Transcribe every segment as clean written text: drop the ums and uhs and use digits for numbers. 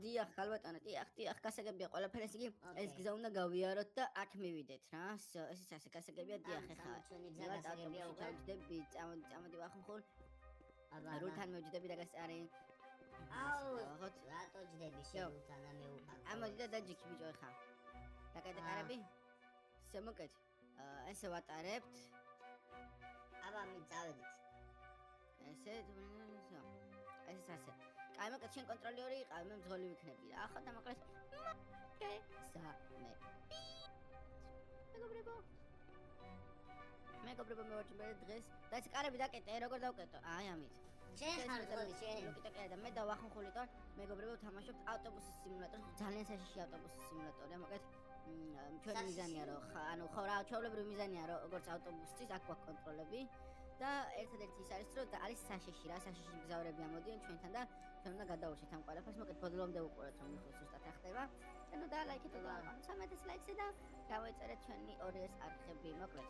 დიახ, ხალბატონო, დიახ, გასაგებია ყველაფერი, ესე იგი ეს გზა უნდა გავიაროთ და აქ მივიდეთ რა. ეს ასე გასაგებია, დიახ, ეხლა. ჩვენი გზა გასაგებია უკვე. ჩავჯდები, წამოდი ვახმხულ. აბა, რულთან მოვჯდები და გასწარი. აუ, რატო ჯდები შევთან და მე უფალ. ამოდი და დაჯიქი ბიჭო ეხლა. დაკეთე კარები? შემოკეთ. ესე ვატარებთ. აბა, წავედით. ესე ეს ასე. კაი, მოკეთ შენ კონტროლერი იყავ, მე მძღოლი ვიქნები რა. ახლა დამაკლეს. მეგობრებო მოვაჭმე დღეს. და ეს კარები დაკეტე, როგორ დავკეტო? აი ამით. შენ ხარ მძღოლი, შენ. ლოკიტაკე და მე დავახმხული თორ მეგობრებო თამაშობთ ავტობუსის სიმულატორს. ძალიან საშიში ავტობუსის სიმულატორია, მოკეთ. ჩვენი მიზანია რომ ანუ ხო რა ჩვეულებრივი მიზანია რომ როგორც ავტობუსის აქ გვაქვს კონტროლები და ერთადერთი ის არის რომ არის საშიში რა საშიში მგზავრები ამოდიან ჩვენთან და ჩვენ უნდა გადავურჩით ამ ყველაფერს მოკეთ ბოდლომდე უყურეთ რომ მიხოს ზუსტად ახდება ანუ და ლაიქეთ და 13 ლაიქზე და გავეწერეთ ჩვენი 200 არხები მოკლედ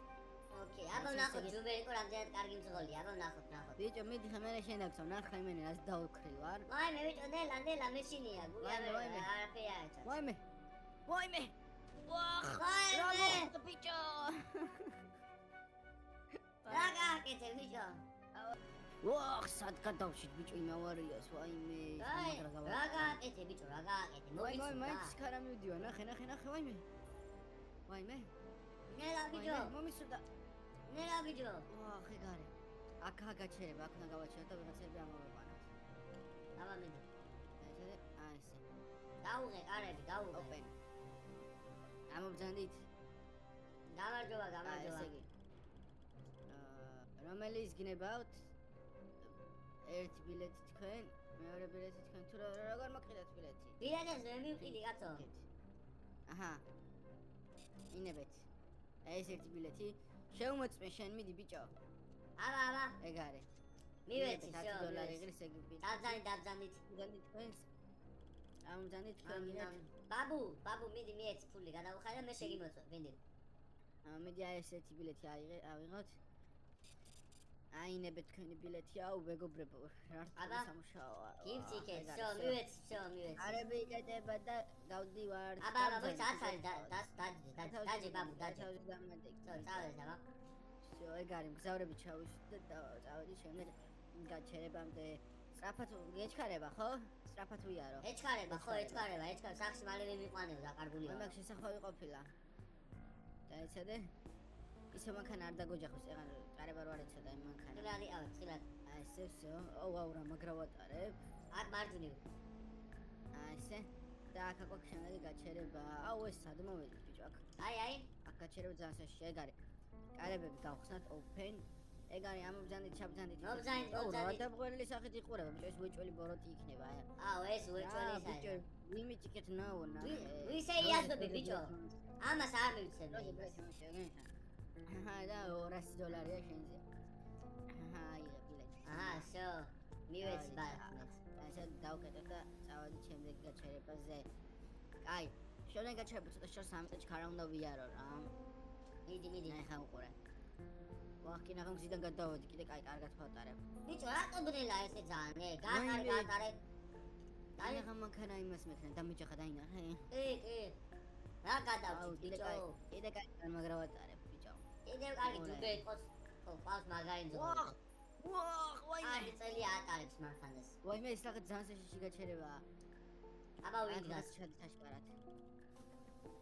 ოკეი აბა ნახოთ ჯუბერიკო რამდენად კარგი მძღოლია აბა ნახოთ ბიჭო მიდი ხა მე შენ დაგცო ნახე იმენი რას დაუქრი ვარ ვაიმე ბიჭო ნელა მეშინია გულა არაფერი აჭა ვაიმე ვახ რა ბიჭო რა გააკეთე ბიჭო ვახ სად გადავშით ბიჭო იმავარიას ვაიმე რა გააკეთე ბიჭო რა გააკეთე მოგიცუდა მაინც ხარა მივდიო ნახე ვაიმე ნელა ბიჭო მომისურდა ნელა ბიჭო ვახ ეგარე აქ გაჩერება აქ უნდა გავაჩეროთ და ვიღაცები ამოვაყანოთ აბა მე ესე დაუღე კარები დაუღე ოპენ ამობძანდით გამარჯობა ესე იგი რომელიც გინებავთ ერთი ბილეთი თქვენ მეორე ბილეთი თქვენ თუ როგორ მოკიდეთ ბილეთი ბილეთს მე მივყიდი კაცო აჰა ინებეთ ეს ერთი ბილეთი შეუმოწმე შენ მიდი ბიჭო აბა ეგ არის მივეცი $10 ღირს ეგ ბილეთი დაბზანდით თქვენს ამბზანდით თქვენ ბაბუ მიდი მიეცი ფული გადავხარე და მე შეგიმოწმე ვინდი მიდი აი ესეთი ბილეთი ავიღოთ აინებეთ თქვენი ბილეთი აუ მეგობრებო რა სამუშაოა გიფციკეთ მივეცი არები იკეტება და გავდივარ აბა მოიცა აცარი დაჯე ბაბუ დაჯე წავედი აბა ეგ არის მგზავრები ჩავისვით და წავედი შემდეგ გაჩერებამდე სწრაფად გეჩქარება ხო? სწრაფად ვიარო. ეჩქარება ხო, ეჩქარება, სახში მალე მივიყვანეო და კარგულია. მაგ შესახვევი ყოფილა. და ეცადე ისე მანქანა არ დაგოჯახოს, ეგან ყარება რო არ ეცოდა იმ მანქანა. ხილადი ავე, ხილად. აი ესე всё. აუ რა მაგრავატარებ. აქ მარჯვნივ. აი ესე. და აქ აკვაკ შემდეგი გაჩერება. აუ ეს სად მოვედი ბიჭო აქ. აი. აქ გაჩერება ძალიან საშიში, ეგ არის. ყარებები გავხსნათ open. ეგ არის ამობძანდით ჩაბძანდით მობძანდით გადაბღერილი სახით იყურება ბიჭო ეს უეჭველი ბოროტი იქნება აუ ეს უეჭველი ბიჭო იმიტიკეთ ნაონა ვისე იაზდები ბიჭო ამას არ მივცემ აჰა და $200 შენზე აი ბილეთი აჰა შო მივეცი ბარათმეც ასე დავკეტე და წავედი შემდეგი გაჩერებაზე კაი შენ გაჩერება ცოტა შორს ამ წეჩ ქარა უნდა ვიარო რა მიდი აი ხა უყურე ვახი ნახე მზიდან გადავედი კიდე კაი კარგად ვატარებ ბიჭო რატო ბრელა ესე ძაანე გაყარე აი ხა მანქანა იმას მექნა დამიჯახა დაინახე კი რა გადავჭი ბიჭო კიდე კაი მაგრა ვატარებ ბიჭო კიდე კარგი ჯუბე იყოს ყავს მაგარი ძო ვახ ვაიმე აი წელი ატარებს მანქანას ვაიმე ეს რაღაც ძალიან საშიში გაჩერება აბა ვიდგას ჩადიტაშკარად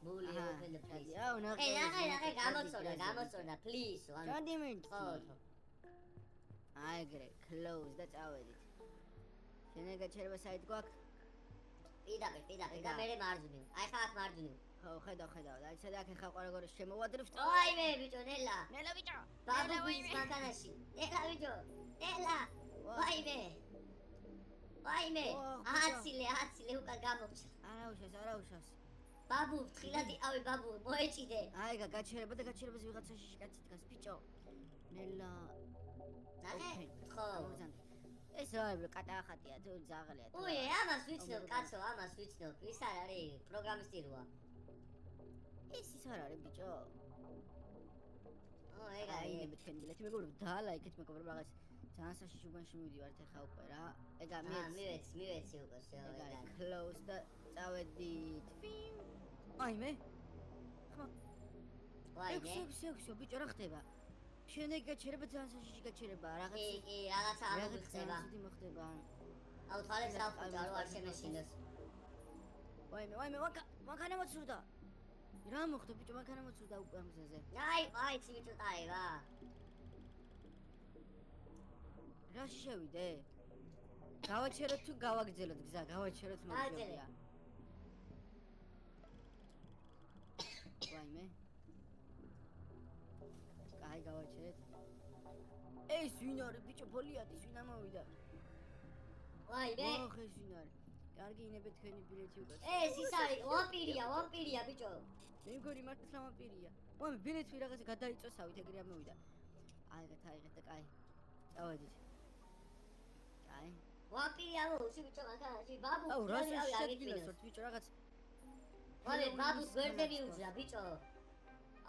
ბული ოფენდა პლიზ აუ ნახე გამოცორდა პლიზ ჩადიმით აი ეგრე close და წავედით შენ გაჩერება საით გვაქვს პირდაპირ და მე მარჯვნივ აი ხა აქ მარჯვნივ ხო ხედავ და ისე და აქ ხა ყარაგორი შემოვადრებთ აი მე ბიჭო ნელა ბიჭო ბაბუის მანქანაში ნელა ბიჭო ნელა ვაიმე აცილე უკან გამოვჭა არა უშავს ბაბუ თხილად იყავი ბაბუ მოეჭიდე აი გაჩერება და გაჩერებას ვიღაცაში კაცი დგას ბიჭო ნელა ნახე ხო ეს რა კატახატია თუ ზაღლია თუ უე ამას ვიცნობ კაცო ამას ვიცნობ ის არ არის პროგრამისტი როა ის არ არის ბიჭო ეგ არის მე თქვენ ბილეთი მეგობრებო და ლაიქეთ მეგობრებო რაღაც ძალიან საშიში უბანში მივიდივართ ახლა უკვე რა. ეგა მივეცი უკვე всё. ეგა close და წავედით. აიმე. ხმა. ვაიმე. ექვსი ბიჭო რა ხდება? შემდეგ გაჩერება ძალიან საშიში გაჩერება რაღაც. კი, რაღაცა ამოხდება. ცივი მოხდება. აუ თვალებს დავხუჭა რომ არ შემეშინოს. ვაიმე, მანქანა მოცურდა. რა მოხდა ბიჭო, მანქანა მოცურდა უკვე ამ გზაზე. აი, ცივი ტაევა. რა შევიდე? გავაჩეროთ თუ გავაგზელოთ გზა, გავაჩეროთ მოძებია. ვაიმე. კაი გავაჩერეთ. ეს ვინ არის ბიჭო, ფოლიადის ვინ ამოვიდა? ვაიმე. ოხ ეს ვინ არის? კარგი ინებეთ თქვენი ბილეთი უკვე. ეს ის არის ვამპირია ბიჭო. მე მგონი მართლა ვამპირია. ვაიმე ბილეთი რაღაცა გადაიწოსავით ეგრე ამოვიდა. აიღეთ და კაი. წავედით. კაი. ვამპირია მოუში ბიჭო მანქანაში ბაბუ. აუ რა შეგვიძლია ბიჭო რაღაც. ვაიმე ბაბუს გვერდები უძრა ბიჭო.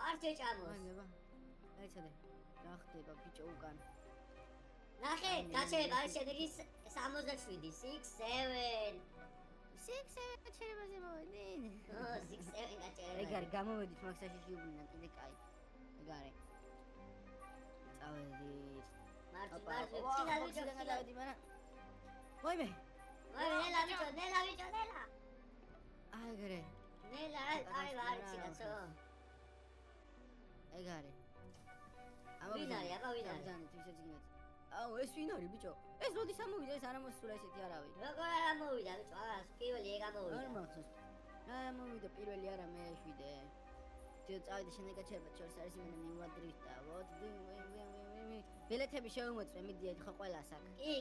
არ შეჭამოს. ვაიმე აიცადე. რა ხდება ბიჭო უკან? ნახე, გაჩერება არის შედეგი 67, 6-7. 6-7 გაჩერებაზე მოვედი. 6-7 გაჩერება. ეგ არის გამოვედით მაქსაში შეუბლინა კიდე კაი. ეგ არის. წავედით. მარტი, წინა ბიჭო გადავედი მაგრამ. ვაიმე. ნელა ბიჭო. აიგრე. ნელა აი ვარცი კაცო. ეგ არის. ვინ არის? აბა ვინ არის? ამბანით ვისაც გინდათ. აუ ეს ვინ არის ბიჭო? ეს როდის ამოვიდა ეს არ ამოსულა ესეთი არავინ. როგორ არ ამოვიდა ბიჭო? აა პირველი ეგ ამოვიდა. არ მახსოვს. რა ამოვიდა პირველი არა მე შვიდე. ძიო წავედი შემდეგ გაჩერება შორს არის იმენა მივადრით და ვოთ ბილეთები შევმოწმე მიდიეთ ხო ყველას აქ. კი,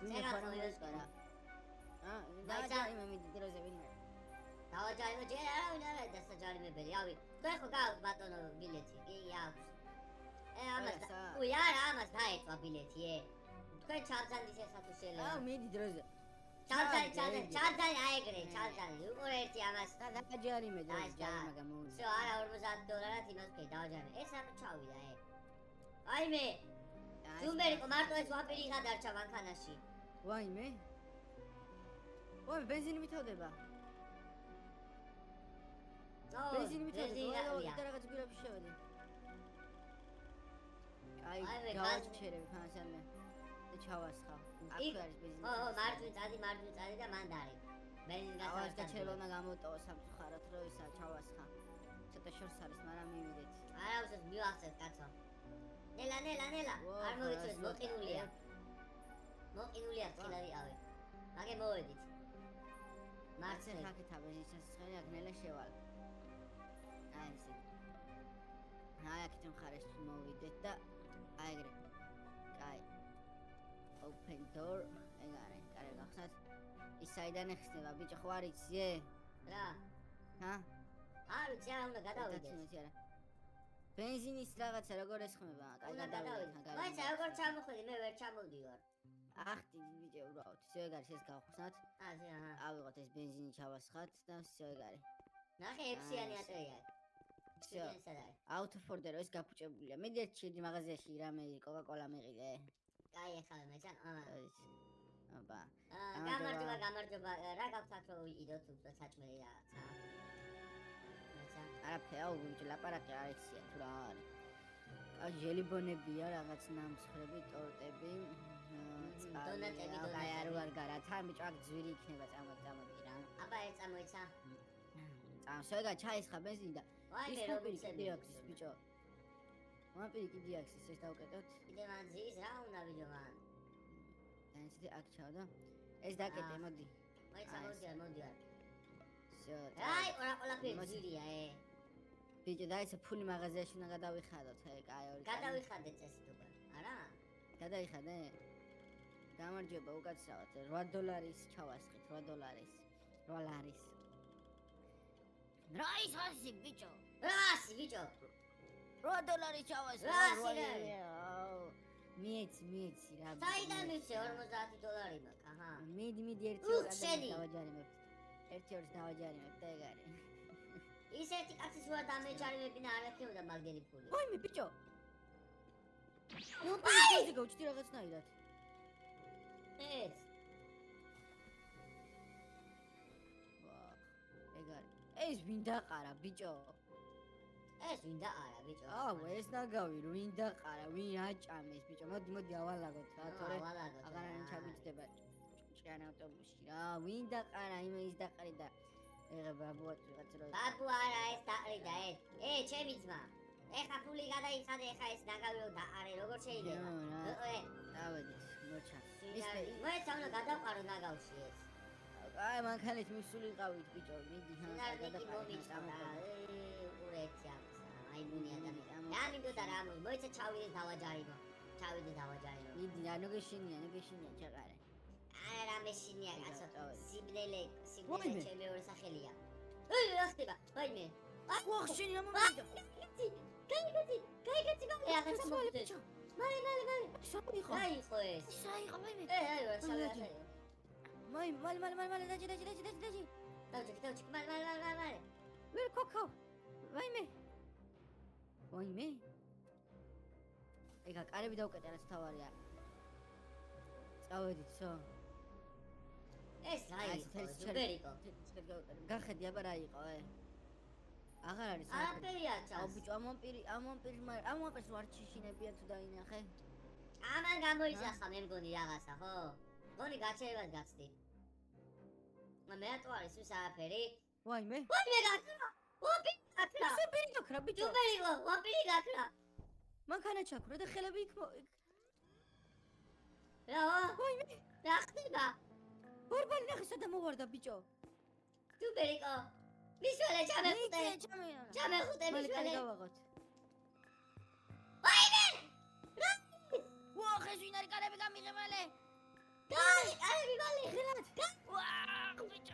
წერა ხარ. დავაჯარი მე მიდი დროზე ვინ არის? დავაჯარი ჯერ არავინ არ არის დასაჯარიმებელი. ავი. თქვენ ხო გააქვთ ბატონო ბილეთი? კი, აქვს. ამას დაეწვა ბილეთი, თქვენ ჩავძანდის ესა თუ შეიძლება. აუ მიდი დროზე. ჩავძანი აეგრე, უყურე ერთი ამას. დავაჯარიმე ჯარიმა გამოუძა. всё, არა $50 იმას კი დავაჯარიმე. ეს ამ ჩავიდა, აიმე. ზუმერიკო მარტო ეს ვამპირი გადარჩა მანქანაში. ვაიმე. ბენზინი მითავდება. ბენზინი მითავდება. და რაღაც გვირაბი შევედი. აი გავაჩერებ ფანსალე და ჩავასხავ. აქ არის ბენზინი. მარჯვნივ წადი და მანდარი. ბენზინი გაჩერება უნდა გამოტოვო სამწუხაროდ რომ ისა ჩავასხა. ცოტა შორს არის, მაგრამ მივიდეთ. არა უსად მივახცეთ კაცო. ნელა. არ მოვიწევთ, მოყინულია. წყილავი ავე. მაგე მოვედით. მარცე ხაკეთა ბენზინს ცხელი აქ ნელა შევალ. აი ესე. აი აქ თემხარეს მოვიდეთ და აიგრე. კაი. Open door. ეგ არის, კარი გახსნათ. ის საიდან ეხსნება ბიჭო ხო არ იცი? რა? ჰა? არ ვიცი რა უნდა გადავიდე. ბენზინის რაღაცა როგორ ესხმება? კაი გადავიდე. მაინც როგორ ჩამოხვედი, მე ვერ ჩამოვდივარ. ახტი ბიჭო უბრალოდ. всё ეგ არის ეს გავხსნათ. აჰა. ავიღოთ ეს ბენზინი ჩავასხათ და всё ეგ არის. ნახე 6-იანი ატრია. всё. აუთოფორდერო ეს გაფუჭებულია. მიდი ერთ შედი მაღაზიაში რამე კოკა-კოლა მიყიდე. კაი ახლა მეცან. აბა. გამარჯობა. რა გაქვთ აქ რომ ვიყიდოთ უფრო საჭმელი რაღაცა? მეცან. არაფერა უგუჭ ლაპარაკი არ იცია თუ რა არის. აი ჟელიბონებია რაღაც ნამცხრები, ტორტები. დონატები. აი არ გარა. თან ბიჭო აქ ძვირი იქნება წამოდი რა. აბა ეს წამოიცა. შეგა ჩაისხა ბენზინი და ვაიმე რომ ვიცები ბიჭო. ვამპირი კიდე აქვს ეს დავკეტოთ. კიდე მან ზის რა უნდა ვიდეო მან. ესე აქ ჩავდა. ეს დაკეტე მოდი. მოდი. всё. აი ყველაფერი ძვირია ბიჭო და ესე ფული მაღაზიაში უნდა გადავიხადოთ კაი ორი. გადავიხადე წესით უკვე. არა? გადაიხადე? გამარჯობა უკაცრავად $8 ჩავასხით $8. რა ის ასი ბიჭო? $8 ჩავასხით. მიეცი რა. საიდან მიცე $50 მაქვს? აჰა. მიდი ერთი დავაჯარიმებ. ერთი ორს დავაჯარიმებ და ეგ არის. ის ერთი კაცის ვარ დამეჯარიმებინა არ ექნებოდა მაგდენი ფული. ვაიმე ბიჭო. ნუ პიზზე გავჭდი რაღაცნაირად. ეს ეგ არის. ეს ვინ დაყარა, ბიჭო? ეს ვინ და არა ბიჭო აუ, ეს ნაგავი, ვინ დაყარა, ვინ აჭამეს, ბიჭო? მოდი ავალაგოთ რა, თორე ავალაგოთ, აღარანი რა. ჩაბიჭდება ჭიანა ავტობუსში რა. ვინ დაყარა, იმე ის დაყრიდა. ეხა ბაბუაც ვიღაც რო ბაბუ არა ეს დაყრიდა ეს ჩემი ძმა ეხა ფული გადაიხადე ეხა ეს ნაგავი რომ დაყარე როგორ შეიძლება დავედით, მოჩა. მოეცა უნდა გადავყარო ნაგავში ეს აი, მანქანით მისულიყავით, ბიჭო, მიდი ნარნიკი მომიწყდა ურეცი ამის აი მუნი ადამიანი რა მინდოდა რა მოეცა ჩავიდე დავაჯარინო მიდი, ანუ გეშინია, ჩაყარე. არა რა მეშინია კაცო სიბნელე ვაიმე. ჩემი ორი სახელია რა ხდება ვაიმე ვახშენი ამომიდა. გაიგეცი მალე აღაცა მოგდეს მალე საიყო. რა იყო ეს საიყო, ვაიმე. აი რა შავი მალე, დაჭი. დავჭი მალე ვერ ქოქო. ვაიმე. ეგა კარები დავკეტე რაც თავარია. წავედით, სო. ეს რა იყო ზუბერიკო გახედი აბა რა იყო აღარ არის არაფერია აუ ჩანს ბიჭო ამონპირს ვარ ჩიშინებია თუ დაინახე ამან გამოიძახა მე მგონი რაღაცა ხო მგონი გაჩერებად გაცდი მე რატო არის ის არაფერი ვაიმე გაქრა ვამპირი გაქრა სუპერი გაქრა ბიჭო ზუბერიკო ვამპირი გაქრა მანქანა ჩაქრა და ხელები იქ რა ვაიმე რა ხდება ბორბალი ნახე სადა მოვარდა ბიჭო ზუბერიკო მისვალე ჩამეხუტე მალე მისვალე გავაღოთ ვაიმე რა ვახ ეს ვინ არის კარები გამიღე მალე გაი კარები მალე ხელად ვახ ბიჭო